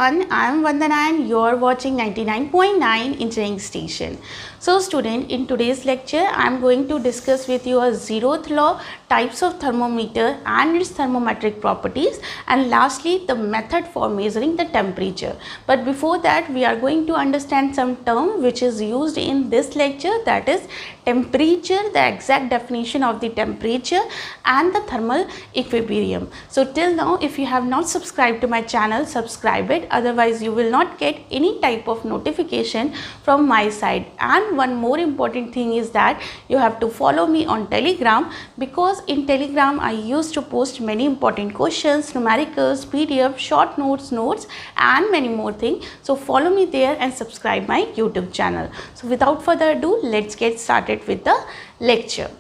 everyone, I am Vandana and you are watching 99.9 Engineering Station. So student, in today's lecture I am going to discuss with you a zeroth law, types of thermometer and its thermometric properties, and lastly the method for measuring the temperature. But before that we are going to understand some term which is used in this lecture, that is temperature, the exact definition of the temperature and the thermal equilibrium. So till now if you have not subscribed to my channel, subscribe it, otherwise you will not get any type of notification from my side. And one more important thing is that you have to follow me on Telegram, because in Telegram I used to post many important questions, numericals, PDF, short notes and many more things. So follow me there and subscribe my YouTube channel. So without further ado, let's get started with the lecture.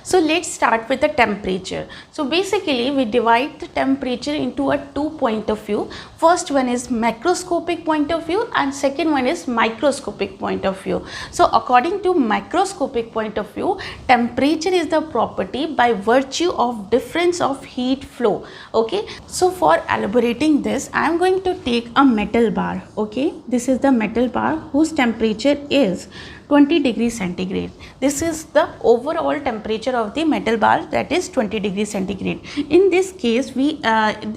So let's start with the temperature. So basically we divide the temperature into a two point of view. First one is macroscopic point of view and second one is microscopic point of view. So according to macroscopic point of view, temperature is the property by virtue of difference of heat flow. Okay, so for elaborating this I am going to take a metal bar. Okay, this is the metal bar whose temperature is 20 degrees centigrade. This is the overall temperature of the metal bar, that is 20 degrees centigrade. In this case we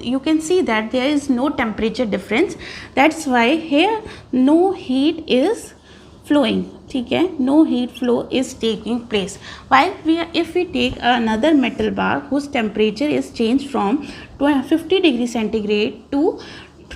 you can see that there is no temperature difference, that's why here no heat is flowing. Okay, no heat flow is taking place. While if we take another metal bar whose temperature is changed from 50 degrees centigrade to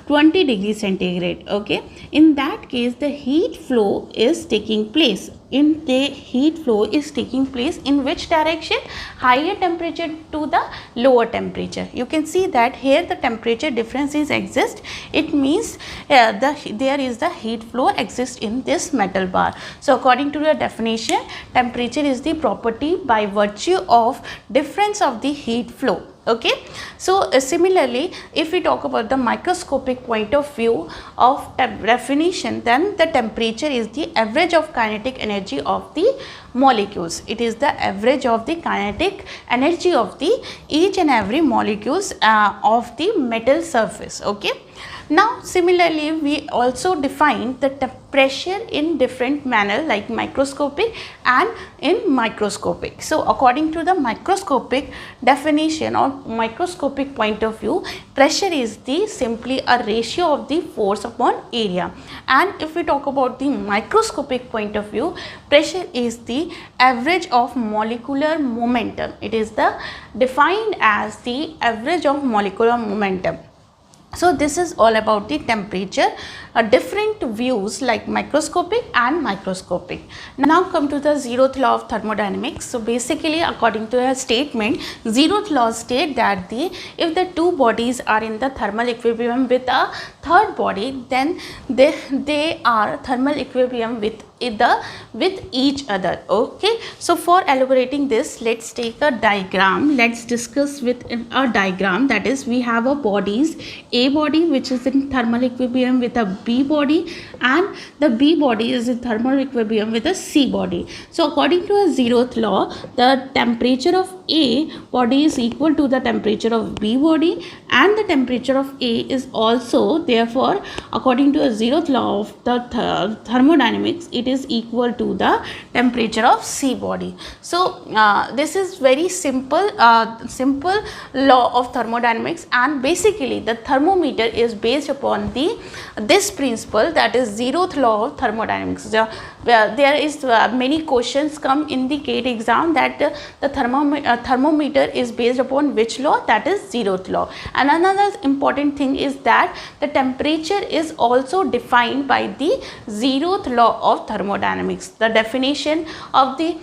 20 degrees centigrade, okay, in that case the heat flow is taking place. In the heat flow is taking place in which direction? Higher temperature to the lower temperature. You can see that here the temperature differences exist. It means there is the heat flow exists in this metal bar. So according to the definition, temperature is the property by virtue of difference of the heat flow. Okay, so similarly if we talk about the microscopic point of view of definition, then the temperature is the average of kinetic energy of the molecules. It is the average of the kinetic energy of the each and every molecules of the metal surface. Okay, now similarly we also define the pressure in different manner, like microscopic and in microscopic. So according to the microscopic definition or microscopic point of view, pressure is the simply a ratio of the force upon area. And if we talk about the microscopic point of view, pressure is the average of molecular momentum. It is the defined as the average of molecular momentum. So this is all about the temperature, different views like microscopic and microscopic. Now come to the zeroth law of thermodynamics. So basically according to a statement, zeroth law state that if the two bodies are in the thermal equilibrium with a third body, then they are thermal equilibrium with each other. Okay, so for elaborating this, let's take a diagram. Let's discuss with a diagram, that is we have a bodies, A body which is in thermal equilibrium with a B body, and the B body is in thermal equilibrium with a C body. So according to a zeroth law, the temperature of A body is equal to the temperature of B body, and the temperature of A is also, therefore according to a zeroth law of the thermodynamics, it is equal to the temperature of C body. So this is very simple law of thermodynamics, and basically the thermometer is based upon this principle, that is zeroth law of thermodynamics. There is many questions come in the GATE exam that the thermometer is based upon which law, that is zeroth law. And another important thing is that the temperature is also defined by the zeroth law of thermodynamics. The definition of the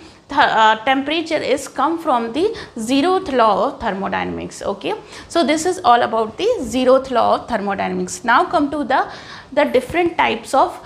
temperature is come from the zeroth law of thermodynamics. Okay, so this is all about the zeroth law of thermodynamics. Now come to the different types of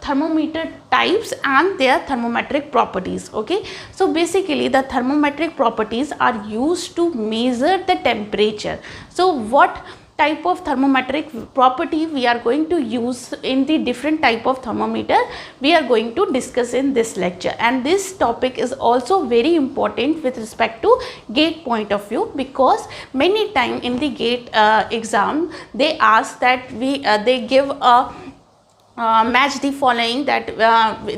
thermometer types and their thermometric properties. Okay, so basically the thermometric properties are used to measure the temperature. So what type of thermometric property we are going to use in the different type of thermometer we are going to discuss in this lecture. And this topic is also very important with respect to GATE point of view, because many time in the GATE exam they ask that they give a match the following, that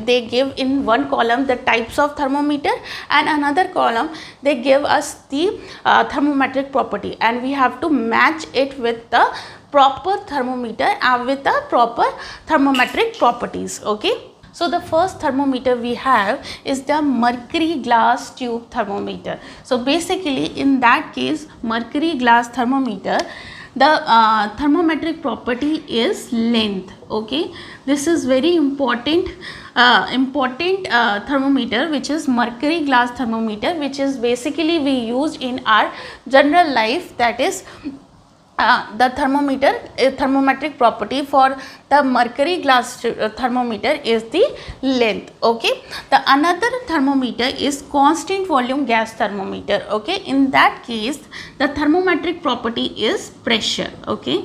they give in one column the types of thermometer and another column they give us the thermometric property, and we have to match it with the proper thermometer and with the proper thermometric properties. Okay. So the first thermometer we have is the mercury glass tube thermometer. So basically in that case, mercury glass thermometer, the thermometric property is length. Okay, this is very important thermometer, which is mercury glass thermometer, which is basically we use in our general life. That is the thermometric property for the mercury glass thermometer is the length. Okay, the another thermometer is constant volume gas thermometer. Okay, in that case the thermometric property is pressure. Okay,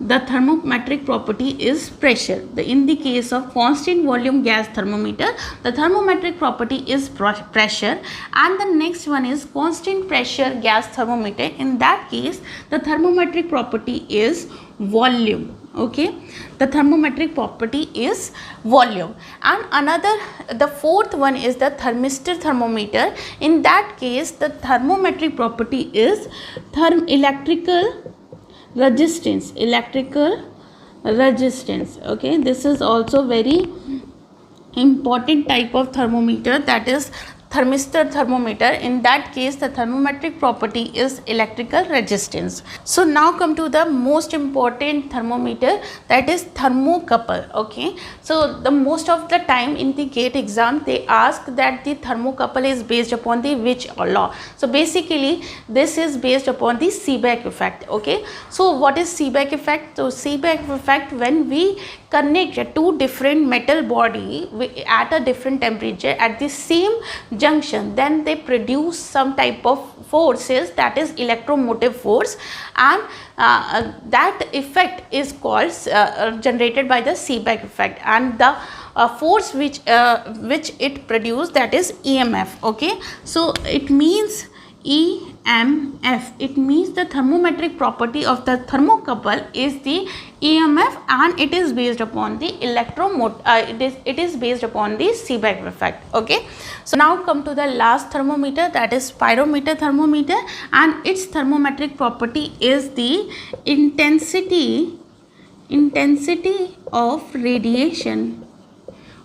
the thermometric property is pressure. In the case of constant volume gas thermometer, the thermometric property is pressure, and the next one is constant pressure gas thermometer. In that case the thermometric property is volume. Okay, the thermometric property is volume. And another, the fourth one is the thermistor thermometer. In that case the thermometric property is electrical resistance. Okay, this is also very important type of thermometer, that is thermistor thermometer. In that case the thermometric property is electrical resistance. So now come to the most important thermometer, that is thermocouple. Okay, so the most of the time in the GATE exam they ask that the thermocouple is based upon the which law. So basically this is based upon the Seebeck effect. Okay, so what is Seebeck effect? So Seebeck effect, when we connect two different metal body at a different temperature at the same junction, then they produce some type of forces, that is electromotive force, and that effect is called generated by the Seebeck effect, and the force which it produced, that is EMF. Okay, so it means EMF, it means the thermometric property of the thermocouple is the EMF, and it is based upon the it is based upon the Seebeck effect. Okay, so now come to the last thermometer, that is pyrometer thermometer, and its thermometric property is the intensity of radiation,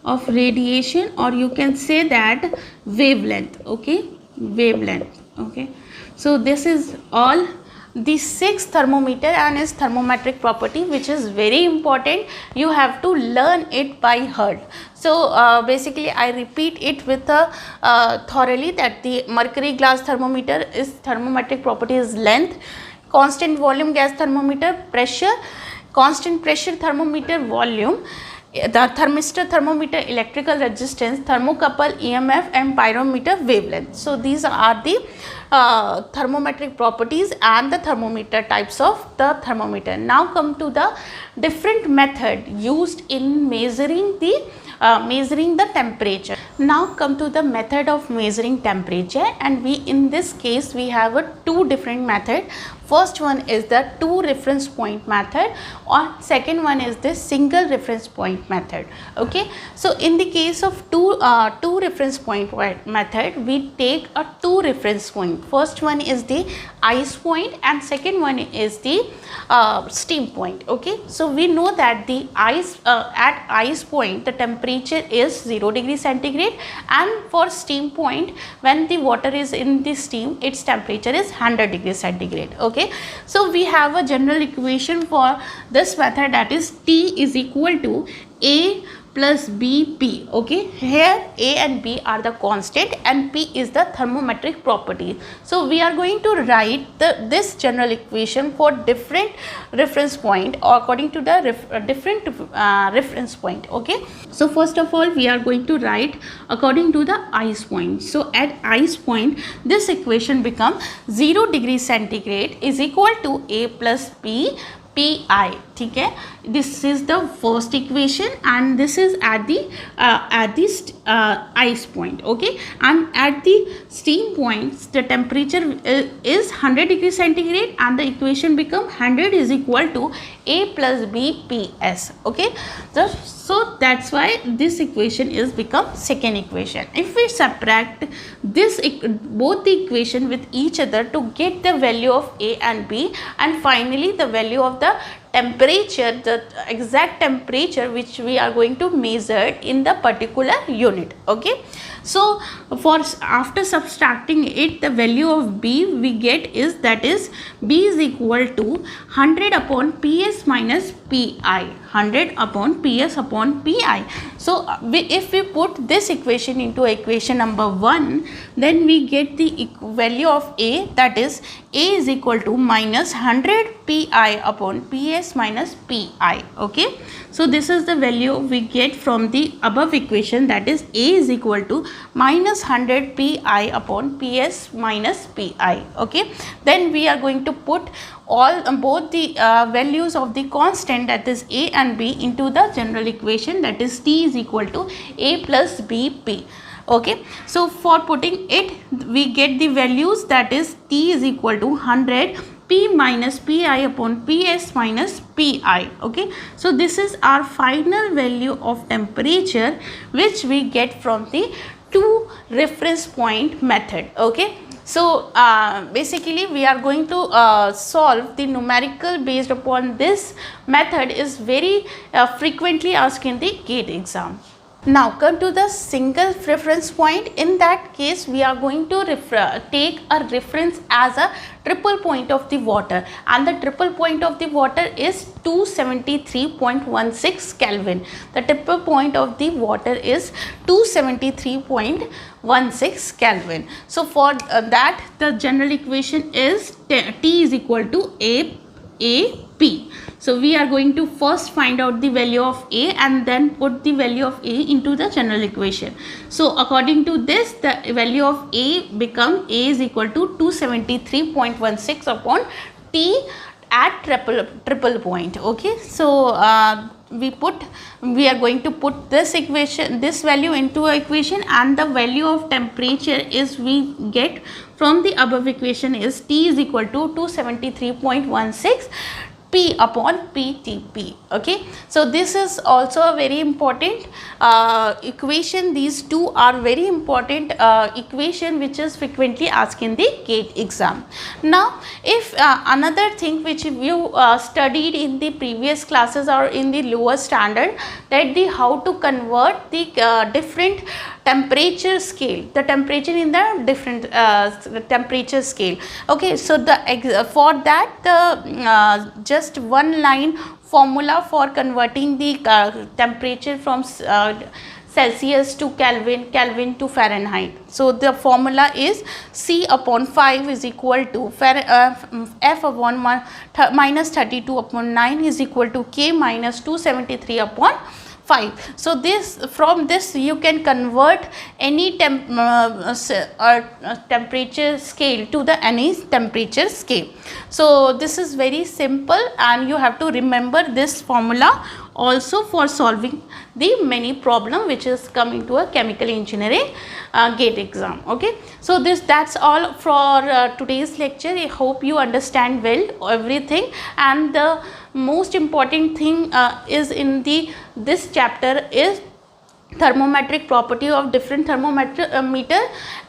or you can say that wavelength. Okay, wavelength. Okay, so this is all the 6 thermometer and its thermometric property, which is very important. You have to learn it by heart. So basically I repeat it with thoroughly, that the mercury glass thermometer is thermometric property is length, constant volume gas thermometer pressure, constant pressure thermometer volume, the thermistor thermometer electrical resistance, thermocouple EMF, and pyrometer wavelength. So these are the thermometric properties and the thermometer types of the thermometer. Now come to the different method used in measuring the temperature. Now come to the method of measuring temperature, and in this case we have two different method. First one is the two reference point method, or second one is the single reference point method. Okay, so in the case of two reference point method, we take a two reference point. First one is the ice point and second one is the steam point. Okay, so we know that the at ice point the temperature is 0 degree centigrade, and for steam point, when the water is in the steam, its temperature is 100 degrees centigrade. Okay, so we have a general equation for this method, that is T is equal to A plus BP. Okay, here A and B are the constant and P is the thermometric property. So we are going to write this general equation for different reference point or according to the different reference point. Okay, so first of all we are going to write according to the ice point. So at ice point this equation become 0 degree centigrade is equal to A plus B pi. ठीक है, this is the first equation and this is at the ice point. Okay, and at the steam points the temperature is 100 degree centigrade and the equation become 100 is equal to A plus B ps. Okay, so that's why this equation is become second equation. If we subtract this both the equation with each other to get the value of A and B and finally the value of the temperature, the exact temperature which we are going to measure in the particular unit. Okay, so for after subtracting it the value of B we get is that is B is equal to 100 upon PS minus PI, 100 upon PS upon PI. So if we put this equation into equation number 1 then we get the value of A, that is A is equal to minus 100 PI upon PS minus PI. Okay, so this is the value we get from the above equation, that is A is equal to minus 100 PI upon PS minus PI. Okay, then we are going to put both the values of the constant, that is A and B, into the general equation, that is T is equal to A plus BP. Okay, so for putting it we get the values, that is T is equal to 100 P minus Pi upon Ps minus Pi. Okay, so this is our final value of temperature which we get from the two reference point method. Okay, so basically we are going to solve the numerical based upon this method is very frequently asked in the GATE exam. Now come to the single reference point. In that case we are going to take a reference as a triple point of the water and the triple point of the water is 273.16 Kelvin. The triple point of the water is 273.16 Kelvin. So for that the general equation is T is equal to AP. So we are going to first find out the value of A and then put the value of A into the general equation. So according to this the value of A become A is equal to 273.16 upon T at triple point. Okay, so we are going to put this equation, this value into a equation, and the value of temperature is we get from the above equation is T is equal to 273.16 P upon PTP. Okay, so this is also a very important equation. These two are very important equation which is frequently asked in the GATE exam. Now if another thing which you studied in the previous classes or in the lower standard, that the how to convert the different temperature scale, the temperature in the different temperature scale. Okay, so the for that the just one line formula for converting the temperature from Celsius to Kelvin, Kelvin to Fahrenheit. So the formula is C upon 5 is equal to F upon minus 32 upon 9 is equal to K minus 273 upon 5. So this from this you can convert any temperature scale to the any temperature scale. So this is very simple and you have to remember this formula also for solving the many problem which is coming to a chemical engineering GATE exam. Okay, so that's all for today's lecture. I hope you understand well everything, and the most important thing is in this chapter is thermometric property of different thermometer,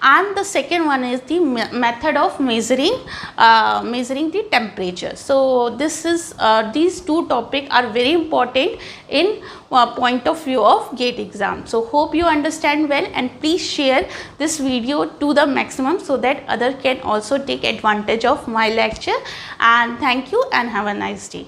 and the second one is the method of measuring the temperature. So this is these two topics are very important in point of view of GATE exam. So hope you understand well, and please share this video to the maximum so that other can also take advantage of my lecture. And thank you and have a nice day.